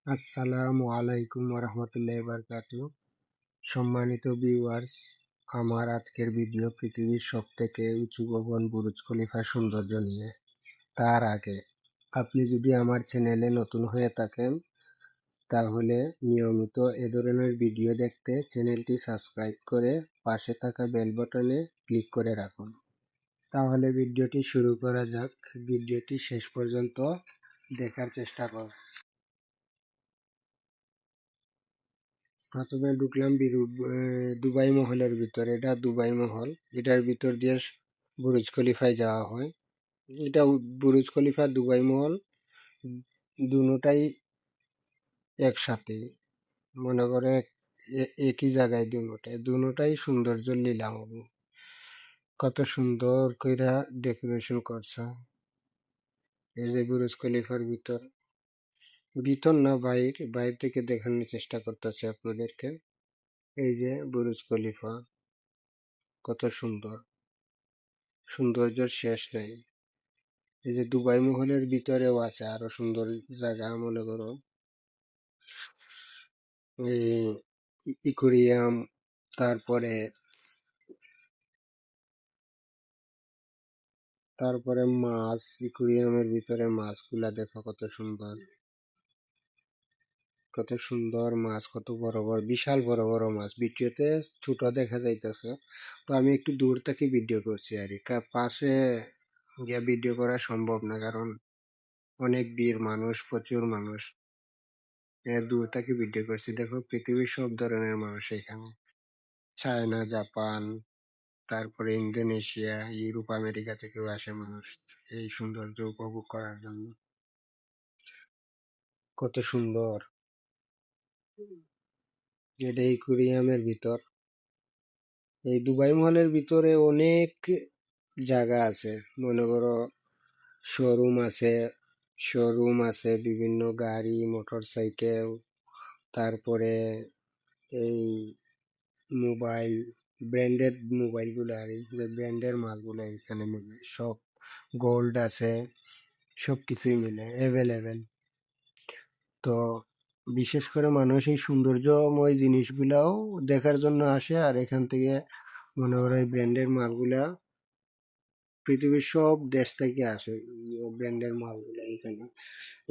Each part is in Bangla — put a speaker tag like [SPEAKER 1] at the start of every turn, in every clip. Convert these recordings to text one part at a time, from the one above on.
[SPEAKER 1] আসসালামু আলাইকুম ওরহমতুল্লাহি বারাকাতুহু। সম্মানিত ভিউয়ার্স, আমার আজকের ভিডিও পৃথিবীর সবথেকে উঁচু ভবন বুরুজ খলিফার সৌন্দর্য নিয়ে। তার আগে আপনি যদি আমার চ্যানেলে নতুন হয়ে থাকেন তাহলে নিয়মিত এ ধরনের ভিডিও দেখতে চ্যানেলটি সাবস্ক্রাইব করে পাশে থাকা বেল বাটনে ক্লিক করে রাখুন। তাহলে ভিডিওটি শুরু করা যাক। ভিডিওটি শেষ পর্যন্ত দেখার চেষ্টা করুন। প্রথমে ঢুকলাম দুবাই মহলের ভিতরে। এটা দুবাই মহল, এটার ভিতর দিয়ে বুরুজ খলিফায় যাওয়া হয়। এটা বুরুজ খলিফা দুবাই মহল দুটাই একসাথে, মনে করে একই জায়গায় দুটাই সৌন্দর্য লীলামগ্ন। কত সুন্দর কইরা ডেকোরেশন করছে। এই যে বুরুজ খলিফার ভিতর, ভিতর না বাইর, বাইরে থেকে দেখানোর চেষ্টা করতেছে আপনাদেরকে। এই যে বুরুজ খলিফা, কত সুন্দর, সৌন্দর্যের শেষ নেই। এই যে দুবাই মহলের ভিতরেও আছে আরো সুন্দর জায়গা, মনে করো এই ইকুরিয়াম, তারপরে তারপরে মাছ, ইকুরিয়ামের ভিতরে মাছগুলা দেখো কত সুন্দর, কত সুন্দর মাছ, কত বড় বড়, বিশাল বড় বড় মাছ। ভিডিওতে ছোট দেখা যাইতেছে, তো আমি একটু দূর থেকে ভিডিও করছি আর কি। পাশে গিয়ে ভিডিও করা সম্ভব না, কারণ অনেক ভিড়, মানুষ, প্রচুর মানুষ। দূর থেকে ভিডিও করছি। দেখো পৃথিবীর সব ধরনের মানুষ এখানে, চায়না, জাপান, তারপরে ইন্দোনেশিয়া, ইউরোপ, আমেরিকা থেকেও আসে মানুষ এই সৌন্দর্য উপভোগ করার জন্য। কত সুন্দর। এটা একুরিয়ামের ভিতর। এই দুবাই মহলের ভিতরে অনেক জায়গা আছে, মনে করো শোরুম আছে বিভিন্ন গাড়ি, মোটর সাইকেল, তারপরে এই মোবাইল, ব্র্যান্ডেড মোবাইল গুলো, আর এই যে ব্র্যান্ডের মালগুলো এখানে মিলে সব। গোল্ড আছে, সবকিছুই মিলে অ্যাভেলেবেল। তো বিশেষ করে মানুষ এই সৌন্দর্যময় জিনিসগুলাও দেখার জন্য আসে, আর এখান থেকে মনে করো এই ব্র্যান্ডের মালগুলা পৃথিবীর সব দেশ থেকে আসে। ব্র্যান্ডের মালগুলা এখানে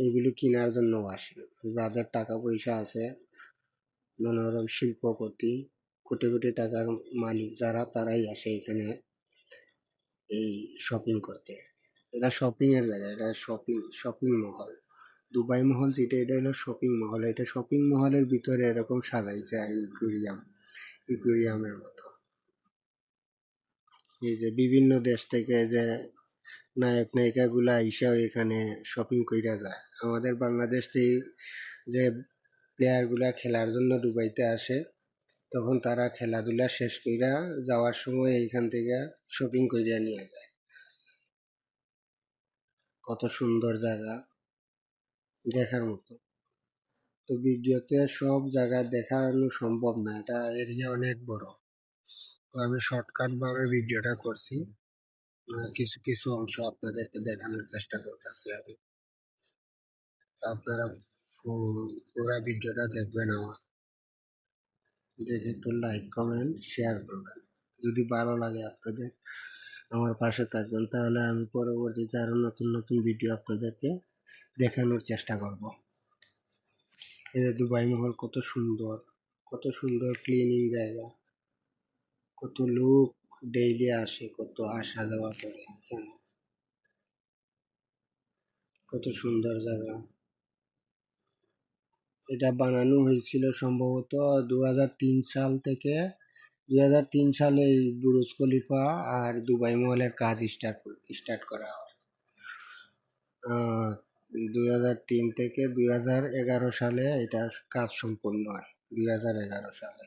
[SPEAKER 1] এইগুলো কেনার জন্য আসে। যাদের টাকা পয়সা আছে, মনে করো শিল্পপতি, কোটি কোটি টাকার মালিক যারা, তারাই আসে এখানে এই শপিং করতে। এটা শপিং এর জায়গা, এটা শপিং মহল। দুবাই মহল যেটা, এটা হলো শপিং মহল। এটা শপিং মহলের ভিতরে এরকম সাজাইছে আর ইকুরিয়ামের মতো। এই যে বিভিন্ন দেশ থেকে যে নায়ক নায়িকা গুলা আইসাও এখানে শপিং কইরা যায়। আমাদের বাংলাদেশ থেকে যে প্লেয়ার গুলা খেলার জন্য দুবাইতে আসে, তখন তারা খেলাধুলা শেষ কইরা যাওয়ার সময় এইখান থেকে শপিং কইরা নিয়ে যায়। কত সুন্দর জায়গা, দেখার মতো। তো ভিডিওতে সব জায়গায় দেখানো সম্ভব না, এটা এরিয়া অনেক বড়। তো আমি শর্টকাট ভাবে ভিডিওটা করছি, কিছু কিছু অংশ আপনাদেরকে দেখানোর চেষ্টা করতেছি আমি। আপনারা পুরো ভিডিওটা দেখবেন, আমার দেখে একটু লাইক কমেন্ট শেয়ার করবেন। যদি ভালো লাগে আপনাদের, আমার পাশে থাকবেন, তাহলে আমি পরবর্তীতে আরো নতুন নতুন ভিডিও আপনাদেরকে দেখানোর চেষ্টা করব। এই যে দুবাই মহল, কত সুন্দর, কত সুন্দর ক্লিনিং জায়গা। কত লোক ডেইলি আসে, কত আসা যাওয়া করে এখানে। কত সুন্দর জায়গা। এটা বানানো হয়েছিল সম্ভবত 2003 সাল থেকে। 2003 সালে এই বুরুজ খলিফা আর দুবাই মহলের কাজ স্টার্ট করা হয়। 2003 থেকে 2011 সালে এটা কাজ সম্পূর্ণ হয়। 2011 সালে।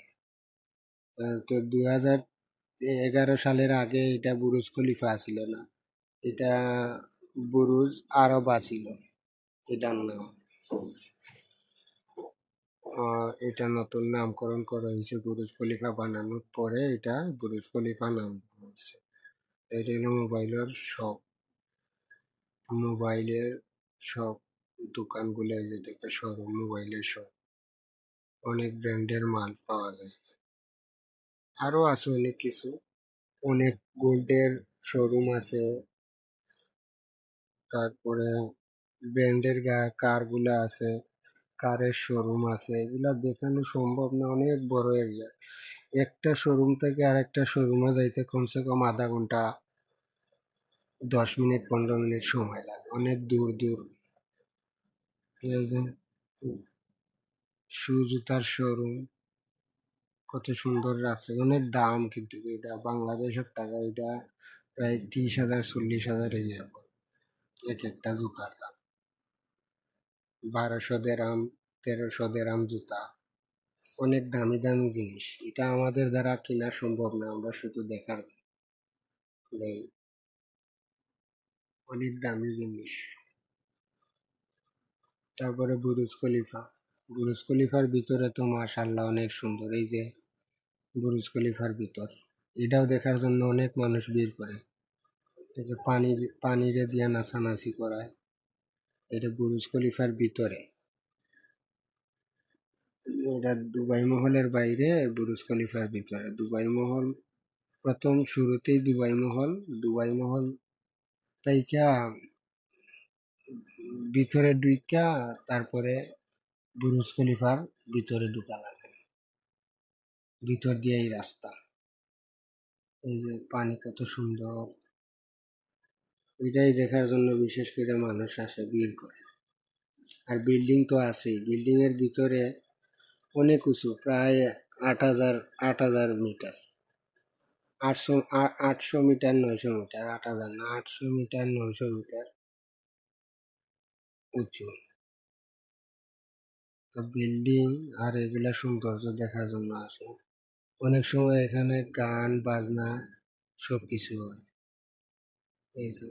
[SPEAKER 1] তো 2011 সালের আগে এটা বুরুজ খলিফা ছিল না, এটা বুরুজ আরবা ছিল এটার নাম। এটা নতুন নামকরণ করা হয়েছে বুরুজ খলিফা বানানোর পরে, এটা বুরুজ খলিফা নাম হয়েছে। এটা হলো মোবাইলের শপ। দোকানগুলো, এই যে একটা শোরুম, মোবাইলের শপ, অনেক ব্র্যান্ডের মাল পাওয়া যায়। আরো আছে অনেক কিছু, অনেক গোল্ডের শোরুম আছে, তারপরে ব্র্যান্ডের কার গুলা আছে, কারের শোরুম আছে। এগুলা দেখানো সম্ভব না, অনেক বড় এরিয়া। একটা শোরুম থেকে আরেকটা শোরুমে যাইতে কমসে কম আধা ঘন্টা, 10 মিনিট 15 মিনিট সময় লাগে, অনেক দূর দূর। এই যে শু জুতার শোরুম, কত সুন্দর রাখছে, অনেক দাম, কিন্তু এটা বাংলাদেশের টাকা এটা প্রায় 30,000 40,000 এই এক একটা জুতার দাম। 1200 দেরাম, 1300 দেরাম জুতা, অনেক দামি দামি জিনিস। এটা আমাদের দ্বারা কেনা সম্ভব না, আমরা শুধু দেখার যাই, অনেক দামি জিনিস। তারপরে বুরুজ খলিফা, বুরুজ খলিফার ভিতরে তো মাশাআল্লাহ অনেক সুন্দর। এই যে বুরুজ খলিফার ভিতর, এটাও দেখার জন্য অনেক মানুষ ভিড় করে। এই যে পানিরে দিয়া নাচানাচি করায়, এটা বুরুজ খলিফার ভিতরে। এটা দুবাই মহলের বাইরে, বুরুজ খলিফার ভিতরে। দুবাই মহল প্রথম শুরুতেই দুবাই মহল তাইকা ভিতরে ঢুইকা তারপরে বুরুজ খলিফার ভিতরে ঢুকা লাগে, ভিতর দিয়েই রাস্তা। এই যে পানি কত সুন্দর, এটাই দেখার জন্য বিশেষ করে মানুষ আসে, ভিড় করে। আর বিল্ডিং তো আছেই, বিল্ডিং এর ভিতরে অনেক উঁচু, প্রায় 8,000 মিটার, 800 মিটার 900 মিটার, 8,000 না, 800 মিটার 900 মিটার উঁচু। তো বিল্ডিং আর এগুলা সৌন্দর্য দেখার জন্য আসে। অনেক সময় এখানে গান বাজনা সবকিছু হয়। এই যে